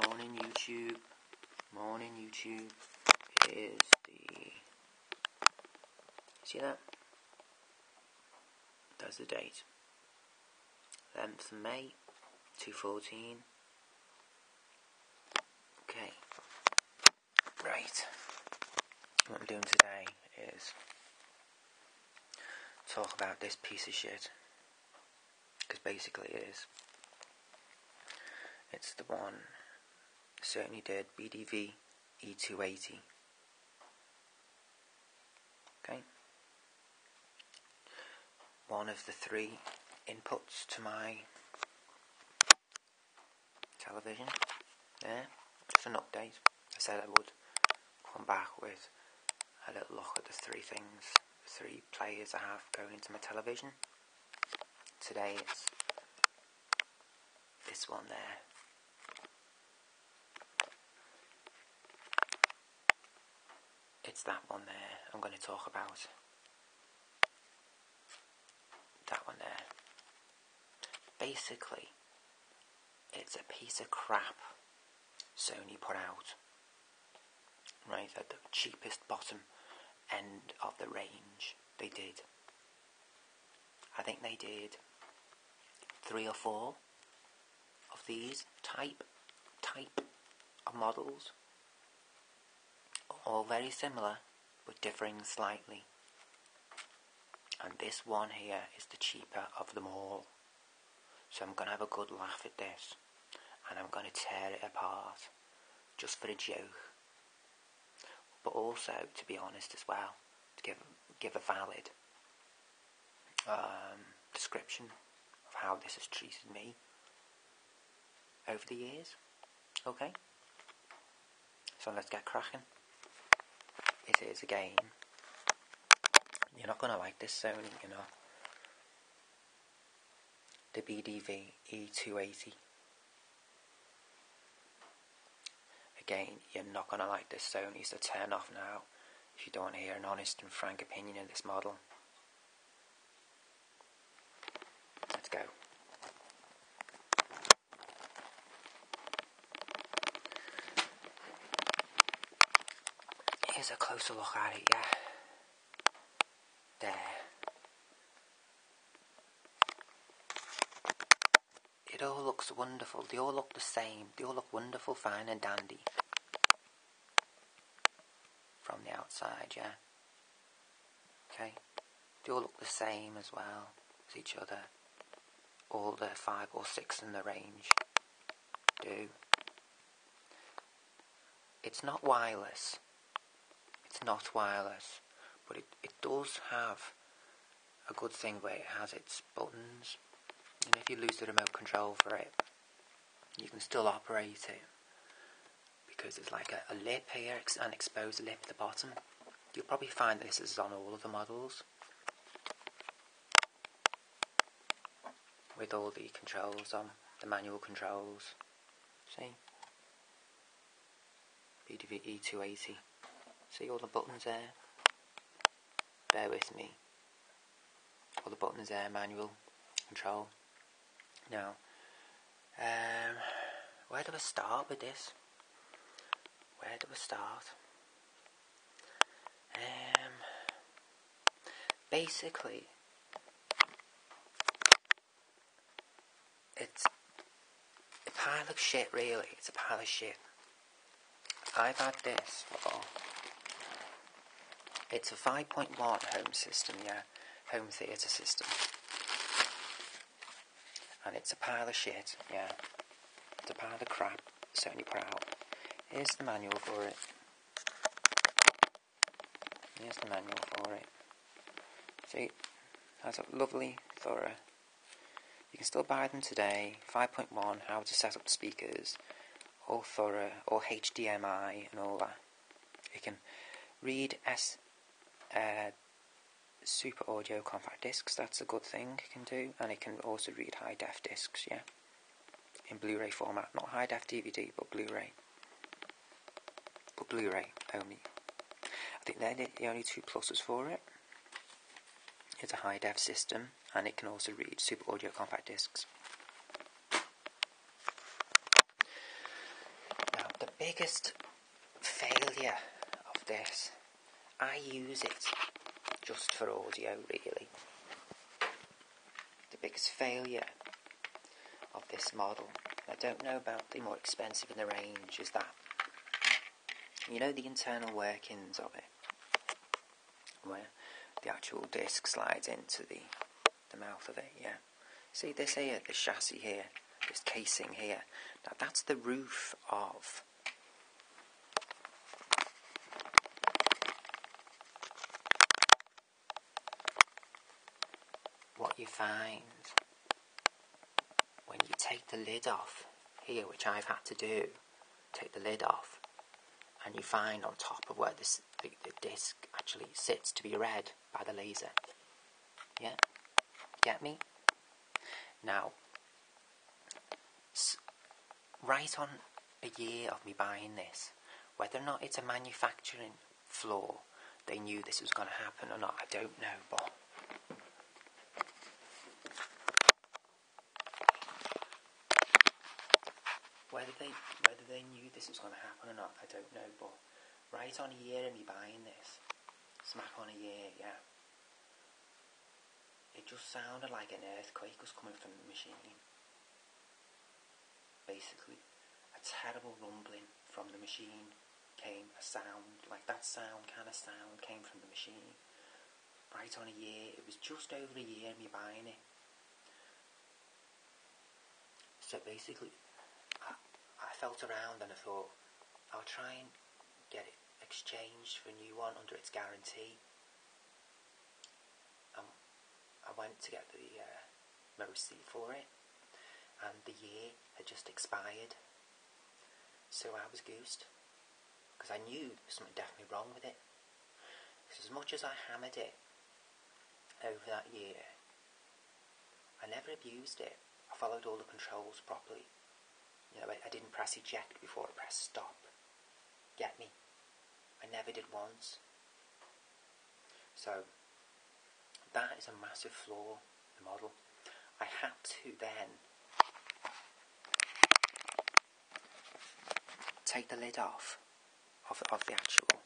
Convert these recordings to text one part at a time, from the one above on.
Morning YouTube. Morning YouTube. Here's the... See that? That's the date. 11th of May, 2014. Okay. Right. What I'm doing today is talk about this piece of shit. Because basically it is. It's the one certainly did BDV E280. Okay. One of the three inputs to my television. There. Just an update. I said I would come back with a little look at the three things, the three players I have going into my television. Today it's this one there. It's that one there I'm going to talk about. That one there. Basically, it's a piece of crap Sony put out. Right, at the cheapest bottom end of the range they did. I think they did 3 or 4 of these type of models. All very similar, but differing slightly. And this one here is the cheaper of them all. So I'm going to have a good laugh at this. And I'm going to tear it apart. Just for a joke. But also, to be honest as well, to give a valid description of how this has treated me over the years. Okay? So let's get cracking. It is again. You're not going to like this Sony, you know. The BDV E280. Again, you're not going to like this Sony, so turn off now if you don't want to hear an honest and frank opinion of this model. Let's go. Here's a closer look at it, yeah. There. It all looks wonderful. They all look the same. They all look wonderful, fine and dandy. From the outside, yeah. Okay. They all look the same as well as each other. All the 5 or 6 in the range do. It's not wireless. It's not wireless. But it does have a good thing where it has its buttons. And if you lose the remote control for it, you can still operate it. Because there's like a lip here, an exposed lip at the bottom. You'll probably find this is on all of the models. With all the controls on, the manual controls. See? BDV E280. See all the buttons there? Bear with me. All the buttons there, manual control. Now, where do I start with this? Where do I start? Basically, it's a pile of shit, really. It's a pile of shit. I've had this before. It's a 5.1 home system, yeah. Home theatre system. And it's a pile of shit, yeah. It's a pile of crap Sony put out. Here's the manual for it. Here's the manual for it. See, it has a lovely, thorough. You can still buy them today. 5.1, how to set up speakers. All thorough, all HDMI and all that. You can read super audio compact discs, that's a good thing it can do, and it can also read high def discs, yeah, in Blu-ray format, not high def DVD, but Blu-ray only. I think they're the only 2 pluses for it. It's a high def system, and it can also read super audio compact discs. The biggest failure of this, I use it just for audio really. The biggest failure of this model, I don't know about the more expensive in the range, is that, you know, the internal workings of it, where the actual disc slides into the mouth of it, yeah. See this here, this chassis here, this casing here, now that's the roof of what you find when you take the lid off here, which I've had to do, take the lid off, and you find on top of where the disc actually sits to be read by the laser. Yeah? Get me? Now, right on a year of me buying this, whether or not it's a manufacturing flaw, they knew this was going to happen or not, I don't know, but whether they knew this was going to happen or not, I don't know, but right on a year of me buying this, smack on a year, yeah, it just sounded like an earthquake was coming from the machine. Basically, a terrible rumbling from the machine came, a sound, like that kind of sound came from the machine. Right on a year, it was just over a year of me buying it. So basically, I felt around and I thought, I'll try and get it exchanged for a new one under its guarantee. I went to get my receipt for it, and the year had just expired. So I was goosed, because I knew there was something definitely wrong with it. Because as much as I hammered it over that year, I never abused it. I followed all the controls properly. You know, I didn't press eject before I pressed stop. Get me? I never did once. So, that is a massive flaw in the model. I had to then take the lid off of the actual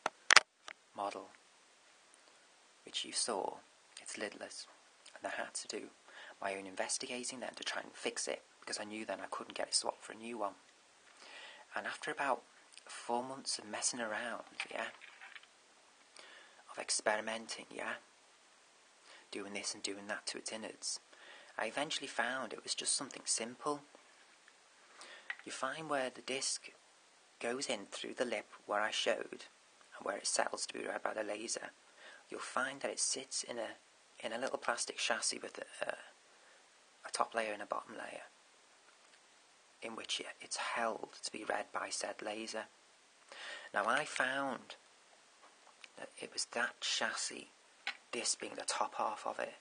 model, which you saw, it's lidless, and I had to do my own investigating then to try and fix it, because I knew then I couldn't get it swapped for a new one. And after about 4 months of messing around, yeah, of experimenting, yeah, doing this and doing that to its innards, I eventually found it was just something simple. You find where the disc goes in through the lip where I showed, and where it settles to be read by the laser, you'll find that it sits in a little plastic chassis with a top layer and a bottom layer, in which it's held to be read by said laser. Now I found that it was that chassis, this being the top half of it,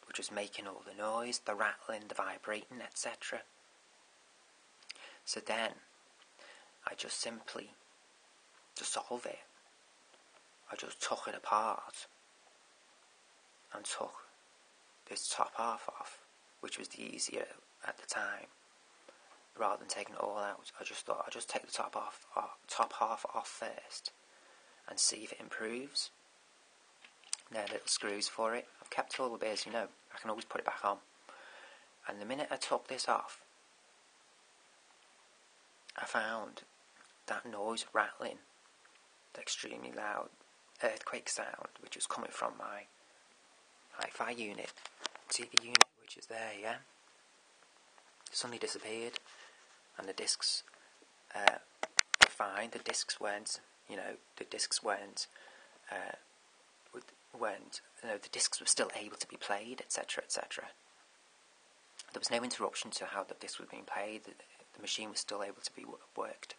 which was making all the noise, the rattling, the vibrating, etc. So then, I just simply, to solve it, I just took it apart and took this top half off, which was the easier at the time. Rather than taking it all out, I just thought I'd just take the top half off first and see if it improves. There are little screws for it. I've kept all the bits, you know, I can always put it back on. And the minute I took this off, I found that noise rattling, the extremely loud earthquake sound, which was coming from my hi-fi unit, TV unit, which is there, yeah, suddenly disappeared, and the discs were fine. The discs weren't, the discs were still able to be played, etc., etc. There was no interruption to how the discs were being played. The machine was still able to be worked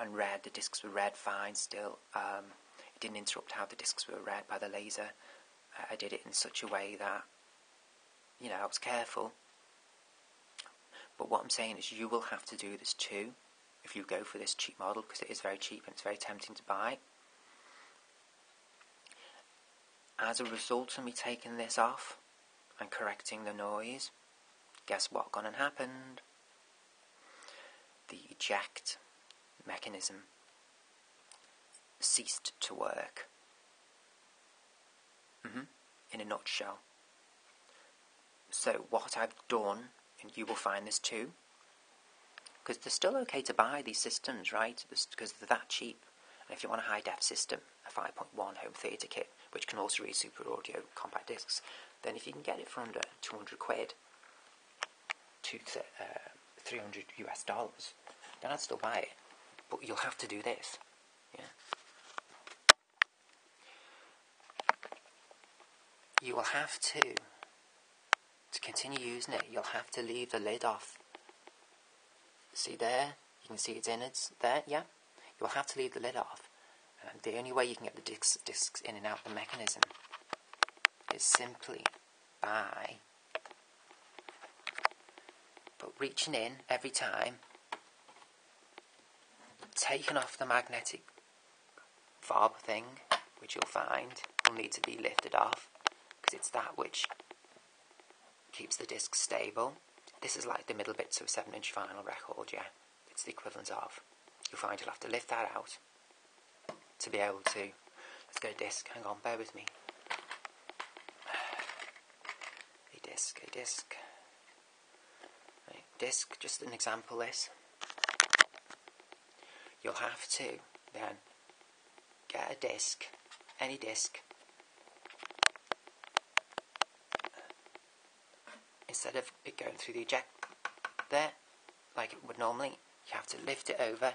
and read. The discs were read fine still. It didn't interrupt how the discs were read by the laser. I did it in such a way that, I was careful. But what I'm saying is you will have to do this too if you go for this cheap model, because it is very cheap and it's very tempting to buy. As a result of me taking this off and correcting the noise, guess what gone and happened? The eject mechanism ceased to work. In a nutshell. So what I've done, and you will find this too, because they're still okay to buy these systems, right? Because they're that cheap. And if you want a high-def system, a 5.1 home theatre kit, which can also read Super Audio compact discs, then if you can get it for under 200 quid, to $300 US, then I'd still buy it. But you'll have to do this, yeah. You will have to continue using it, you'll have to leave the lid off. See there? You can see its innards there, yeah? You'll have to leave the lid off. And the only way you can get the discs in and out the mechanism is simply by reaching in every time, taking off the magnetic fob thing, which you'll find will need to be lifted off, because it's that which keeps the disc stable. This is like the middle bits of a 7-inch vinyl record, yeah? It's the equivalent of. You'll find you'll have to lift that out to be able to... Let's go disc, hang on, bear with me. A disc. Right, disc, just an example this. You'll have to then get a disc, any disc, instead of it going through the eject there, like it would normally, you have to lift it over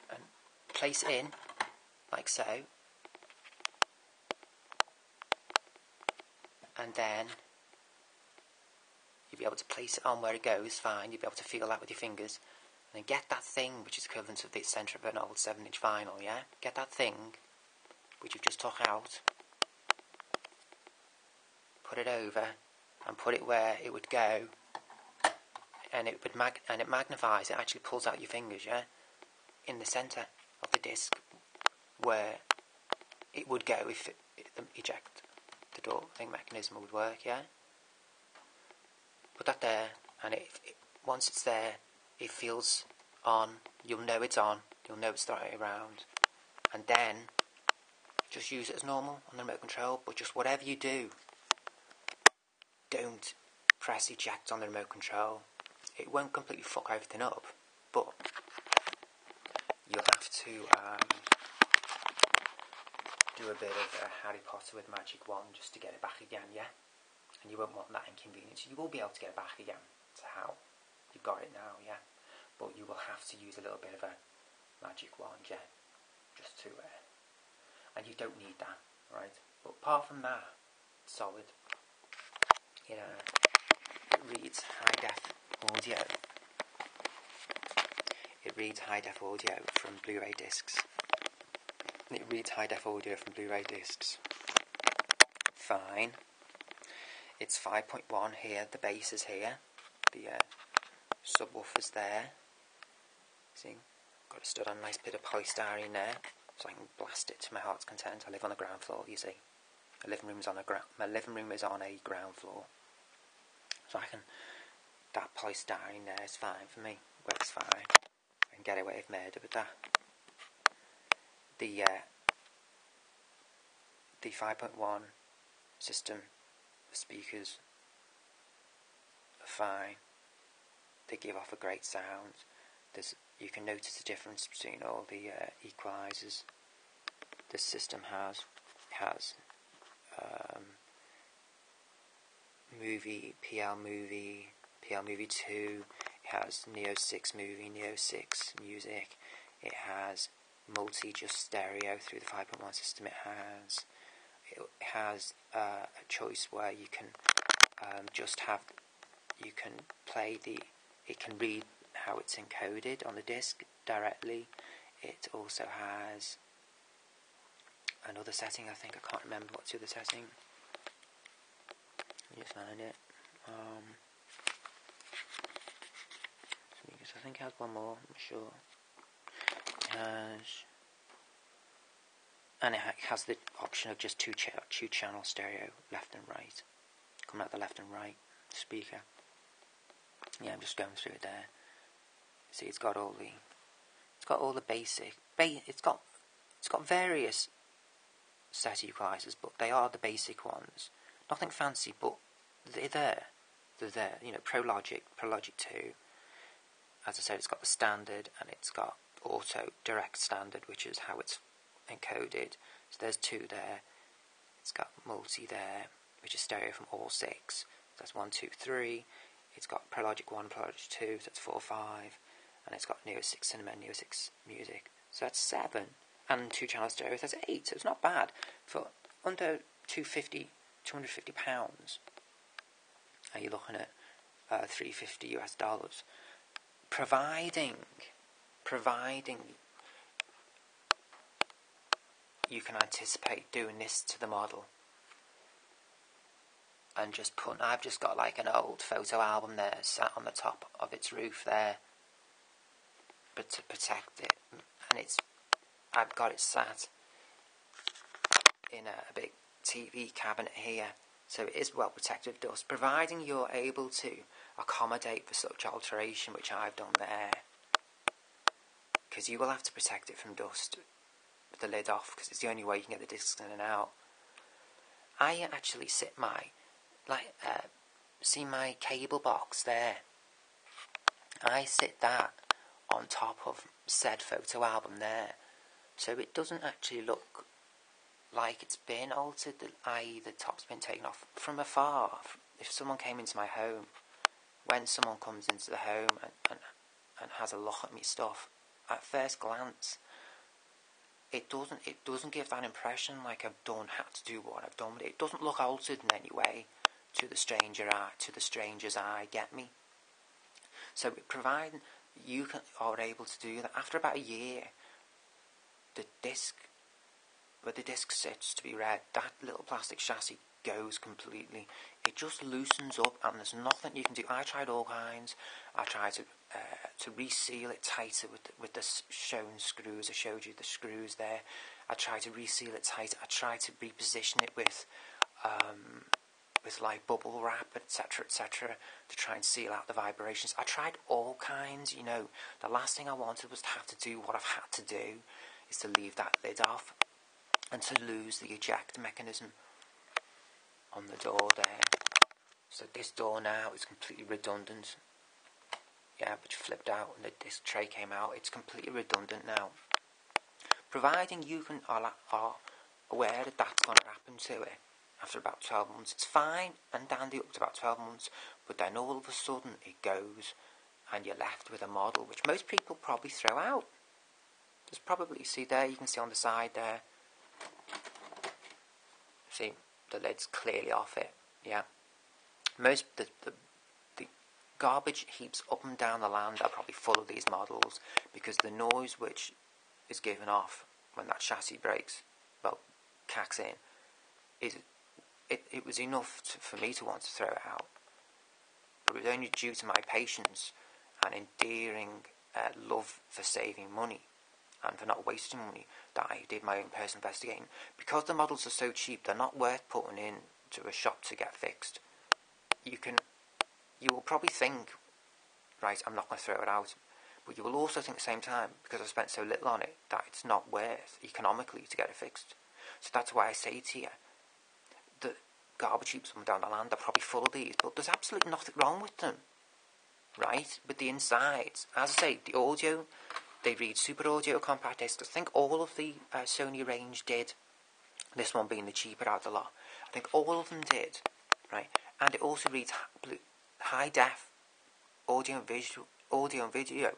and place it in, like so, and then you'll be able to place it on where it goes, fine, you'll be able to feel that with your fingers, and then get that thing, which is equivalent to the centre of an old 7-inch vinyl, yeah? Get that thing, which you've just took out, put it over, and put it where it would go, and it magnifies it, actually pulls out your fingers, yeah, in the centre of the disc, where it would go if the eject the door thing mechanism would work, yeah. Put that there, and once it's there, it feels on. You'll know it's on. You'll know it's starting around, and then just use it as normal on the remote control. But just whatever you do, don't press eject on the remote control. It won't completely fuck everything up, but you'll have to do a bit of Harry Potter with a magic wand just to get it back again, yeah? And you won't want that inconvenience. You will be able to get it back again to how you've got it now, yeah? But you will have to use a little bit of a magic wand, yeah? Just to, and you don't need that, right? But apart from that, solid. You know, it reads high-def audio. It reads high-def audio from Blu-ray discs. It reads high-def audio from Blu-ray discs. Fine. It's 5.1 here, the bass is here, the subwoofer's there. See, got it stood on a nice bit of polystyrene there, so I can blast it to my heart's content. I live on the ground floor, you see. My living room is on a ground floor, so that polystyrene there is fine for me. Works fine. I can get away with murder with that. The 5.1 system, the speakers are fine. They give off a great sound. You can notice the difference between all the equalizers this system has. It has PL Movie 2. It has Neo 6 Movie, Neo 6 Music. It has multi-just stereo through the 5.1 system. It has a choice where you can you can play it can read how it's encoded on the disc directly. It also has another setting, I think. I can't remember what's the other setting. Let me just find it. I think it has one more, I'm sure. And it has the option of just two channel stereo, left and right, coming out the left and right speaker. Yeah, I'm just going through it there. See, it's got all the basic. It's got various set equalizers, but they are the basic ones. Nothing fancy, but they're there. They're there. You know, Pro Logic 2. As I said, it's got the standard, and it's got auto direct standard, which is how it's encoded. So there's 2 there. It's got multi there, which is stereo from all 6. So that's 1, 2, 3. It's got Pro Logic 1, Pro Logic 2, so that's 4, 5. And it's got Neo 6 Cinema, Neo 6 Music. So that's 7. And 2 channel stereo, so that's 8. So it's not bad. For under £250. And you're looking at $350 US. Providing you can anticipate doing this to the model. And I've just got like an old photo album there sat on the top of its roof there, but to protect it, and I've got it sat in a big TV cabinet here, so it is well protected with dust, providing you're able to accommodate for such alteration, which I've done there, because you will have to protect it from dust with the lid off, because it's the only way you can get the discs in and out. I actually sit see my cable box there. I sit that on top of said photo album there, so it doesn't actually look like it's been altered, i.e. the top's been taken off. From afar, if someone came into my home, when someone comes into the home and has a look at me stuff, at first glance, it doesn't give that impression like had to do what I've done with it. It doesn't look altered in any way to the stranger's eye, get me? So providing you are able to do that, after about a year, where the disc sits to be read, that little plastic chassis goes completely. It just loosens up, and there's nothing you can do. I tried all kinds. I tried to reseal it tighter with the shown screws. I showed you the screws there. I tried to reseal it tighter. I tried to reposition it with like bubble wrap, etc., to try and seal out the vibrations. I tried all kinds, you know. The last thing I wanted was to have to do what I've had to do, is to leave that lid off and to lose the eject mechanism on the door there. So this door now is completely redundant. Yeah, which flipped out and the disc tray came out. It's completely redundant now. Providing you are aware that that's going to happen to it after about 12 months, it's fine and dandy up to about 12 months, but then all of a sudden it goes and you're left with a model which most people probably throw out. There's probably, see there, you can see on the side there, see the lid's clearly off it. Yeah, most the garbage heaps up and down the land are probably full of these models, because the noise which is given off when that chassis breaks, cacks in, it was enough for me to want to throw it out. But it was only due to my patience and endearing love for saving money and for not wasting money that I did my own personal investigating. Because the models are so cheap, they're not worth putting in to a shop to get fixed. You will probably think, right, I'm not going to throw it out, but you will also think at the same time, because I spent so little on it, that it's not worth economically to get it fixed. So that's why I say to you, the garbage heaps up and down the land are probably full of these, but there's absolutely nothing wrong with them, right? With the insides, as I say, the audio, they read super audio compact discs. I think all of the Sony range did, this one being the cheaper out of the lot. I think all of them did, right? And it also reads high def audio and video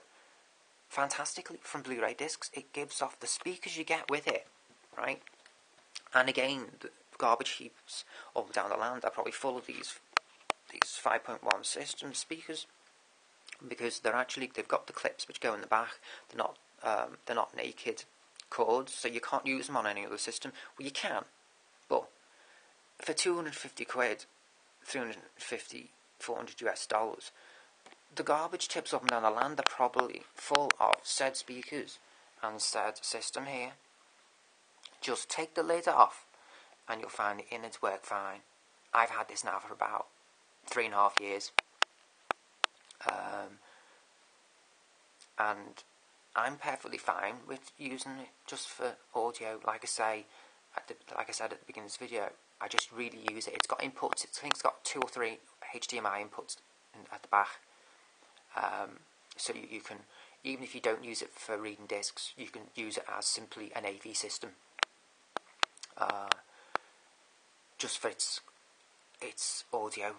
fantastically from Blu-ray discs. It gives off the speakers you get with it, right? And again, the garbage heaps up and down the land are probably full of these 5.1 system speakers, because they've got the clips which go in the back. They're not naked cords, so you can't use them on any other system. Well, you can, but for 250 quid, 350, 400 US dollars, the garbage tips up and down the land are probably full of said speakers and said system here. Just take the lid off and you'll find the innards work fine. I've had this now for about 3.5 years. and I'm perfectly fine with using it just for audio. Like I said at the beginning of this video, I just really use it. It's got inputs. I think it's got 2 or 3 HDMI inputs at the back, so you can, even if you don't use it for reading discs, you can use it as simply an AV system, just for its audio.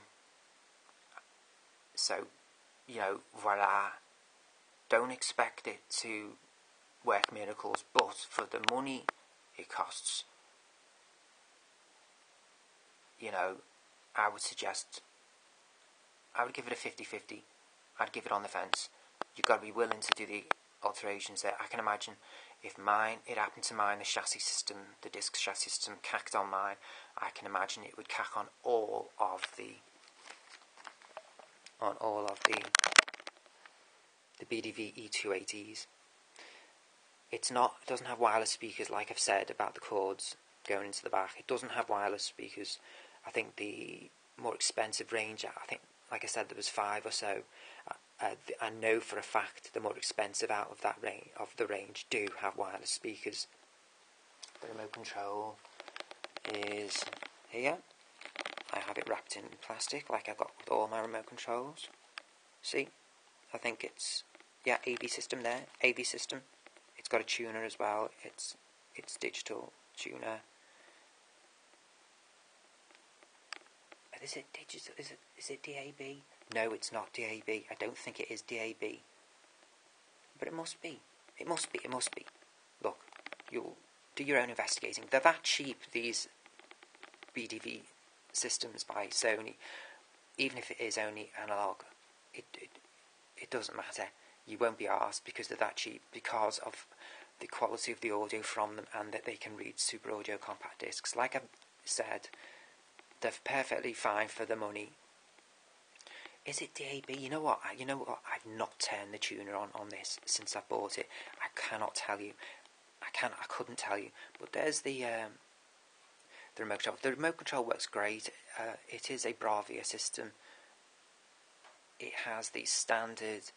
So, voila. Don't expect it to work miracles, but for the money it costs, I would give it a 50-50. I'd give it on the fence. You've got to be willing to do the alterations there. I can imagine if it happened to mine, the chassis system, the disc chassis system cacked on mine, I can imagine it would cack on all of the BDV E280s. It doesn't have wireless speakers, like I've said about the cords going into the back. It doesn't have wireless speakers. I think the more expensive range, like I said, there was 5 or so. I know for a fact the more expensive out of the range do have wireless speakers. The remote control is here. I have it wrapped in plastic, like I've got with all my remote controls. See, I think it's AV system there. AV system. It's got a tuner as well. It's digital tuner. Is it digital? Is it DAB? No, it's not DAB. I don't think it is DAB. But it must be. It must be. Look, you'll do your own investigating. They're that cheap, these BDV systems by Sony. Even if it is only analog, it doesn't matter. You won't be arsed because they're that cheap, because of the quality of the audio from them, and that they can read Super Audio compact discs. Like I've said, they're perfectly fine for the money. Is it DAB? You know what? I've not turned the tuner on this since I bought it. I cannot tell you. I couldn't tell you. But there's the remote control. The remote control works great. It is a Bravia system. It has the standard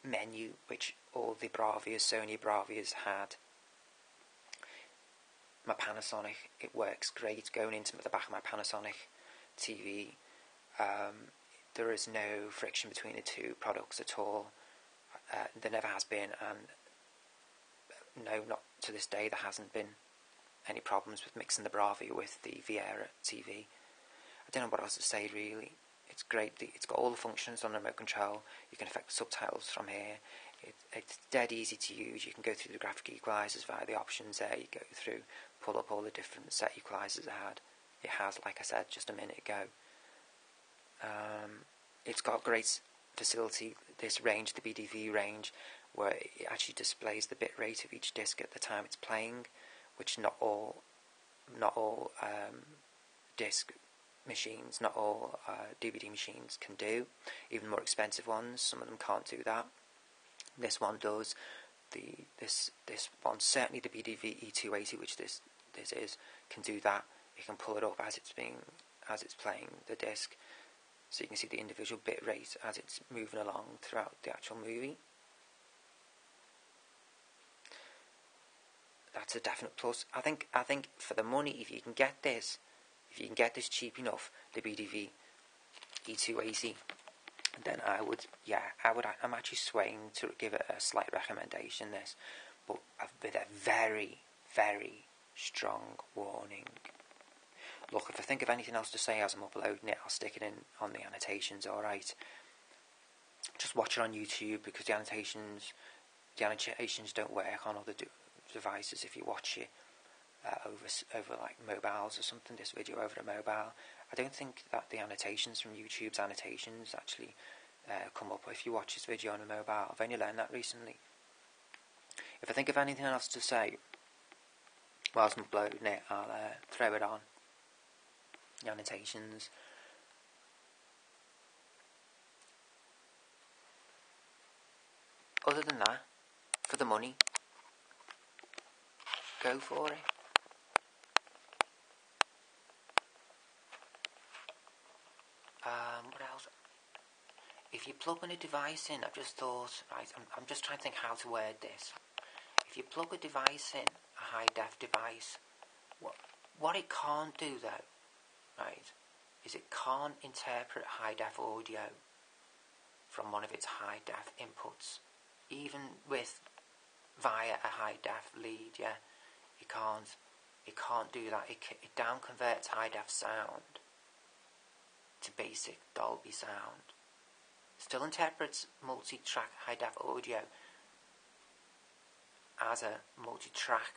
menu which all the Sony Bravias had. My Panasonic, it works great going into the back of my Panasonic TV. There is no friction between the two products at all. There never has been, and no, not to this day, there hasn't been any problems with mixing the Bravia with the Viera TV. I don't know what else to say really. It's great. It's got all the functions on the remote control. You can affect the subtitles from here. It's dead easy to use. You can go through the graphic equalizers via the options there. You go through, pull up all the different set equalizers it has, like I said just a minute ago. It's got great facility, this range, the BDV range, where it actually displays the bit rate of each disc at the time it's playing, which not all disc machines, not all DVD machines can do. Even more expensive ones, some of them can't do that. This one does. This one, certainly the BDV E280, which this is, can do that. You can pull it up as it's playing the disc, so you can see the individual bit rate as it's moving along throughout the actual movie. That's a definite plus. I think for the money, if you can get this cheap enough, the BDV E280, then I'm actually swaying to give it a slight recommendation, this, but with a very, very strong warning. Look, if I think of anything else to say as I'm uploading it, I'll stick it in on the annotations, alright? Just watch it on YouTube, because the annotations don't work on other devices if you watch it over like mobiles or something, this video over a mobile. I don't think that the annotations from YouTube's annotations actually come up if you watch this video on a mobile. I've only learned that recently. If I think of anything else to say whilst I'm uploading it, I'll throw it on. The annotations. Other than that, for the money, go for it. What else? if you plug in a device in, I've just thought, right, I'm just trying to think how to word this. If you plug a device in, a high-def device, what it can't do though, right, is it can't interpret high-def audio from one of its high-def inputs. Even with via a high-def lead, yeah, it can't do that. It down converts high-def sound to basic Dolby sound. Still interprets multi-track high-def audio as a multi-track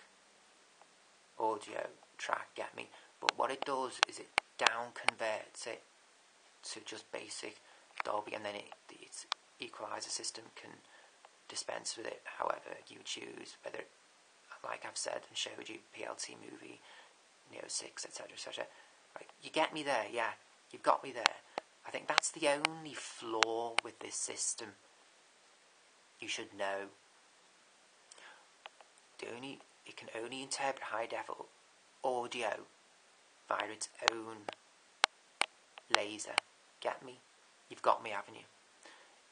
audio track, get me? But what it does is it down converts it to just basic Dolby, and then its equalizer system can dispense with it however you choose, whether, like I've said and showed you, PLT movie, Neo 6, etc, etc. Right, you get me there, yeah, you've got me there. I think that's the only flaw with this system you should know. It can only interpret high-def audio via its own laser. Get me? You've got me, haven't you?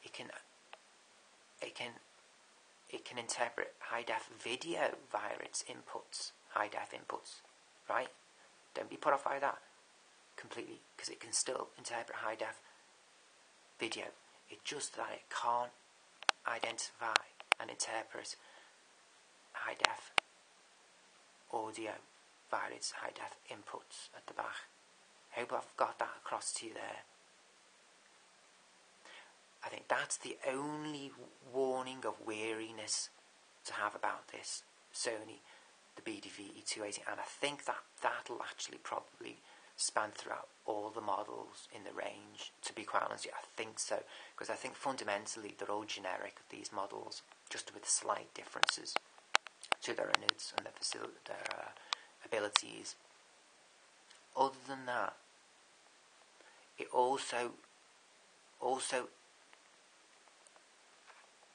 It can interpret high-def video via its inputs, high-def inputs, right? Don't be put off by that completely, because it can still interpret high-def video. It's just that it can't identify and interpret high-def audio via its high-def inputs at the back. I hope I've got that across to you there. I think that's the only warning of weariness to have about this Sony, the BDV E280, and I think that'll actually probably span throughout all the models in the range, to be quite honest with you. I think so, because I think fundamentally they're all generic, these models, just with slight differences to their innards and their abilities. Other than that, it also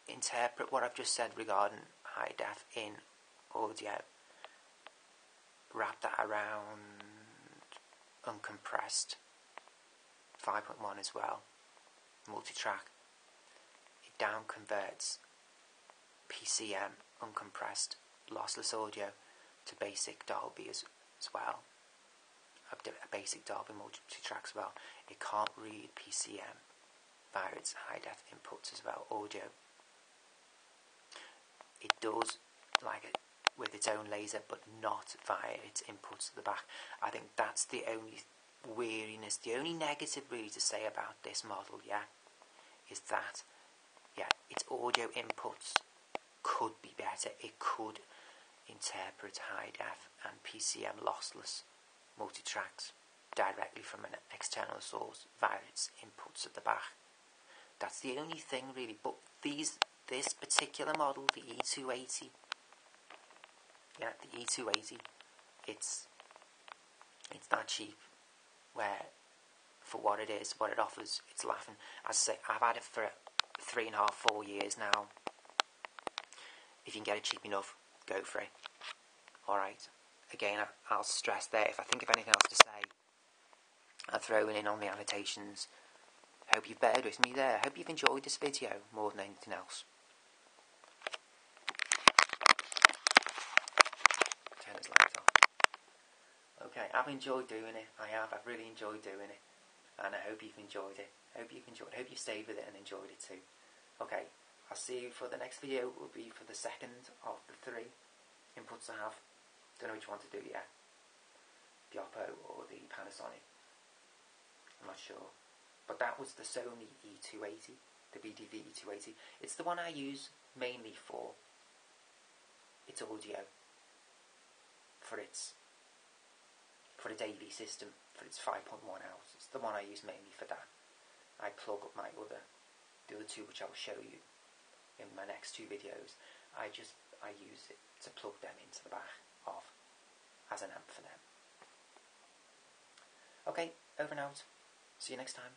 interpret what I've just said regarding high def in audio, wrap that around uncompressed 5.1 as well, multi-track. It down converts PCM, uncompressed lossless audio, to basic Dolby as well. A basic Dolby multi-track as well. It can't read PCM via its high def inputs as well, audio. It does, like it with its own laser, but not via its inputs at the back. I think that's the only weariness, the only negative really to say about this model, yeah, is that, yeah, its audio inputs could be better. It could interpret high def and PCM lossless multi-tracks directly from an external source via its inputs at the back. That's the only thing really. But this particular model, the E280, yeah, the E280, it's that cheap, where for what it is, what it offers, it's laughing. As I say, I've had it for 3.5, 4 years now. If you can get it cheap enough, go for it. Alright, again, I'll stress there, if I think of anything else to say, I'll throw it in on the annotations. Hope you've beared with me there. Hope you've enjoyed this video more than anything else. Turn this light off. Okay, I've enjoyed doing it. I've really enjoyed doing it. And I hope you've enjoyed it. Hope you've stayed with it and enjoyed it too. Okay, I'll see you for the next video. It will be for the second of the 3 inputs I have. Don't know which one to do yet. The Oppo or the Panasonic. I'm not sure. But that was the Sony E280, the BDV E280. It's the one I use mainly for its audio, for its AV system, for its 5.1 out. It's the one I use mainly for that. I plug up the other 2, which I will show you in my next 2 videos. I use it to plug them into the back of as an amp for them. Okay, over and out. See you next time.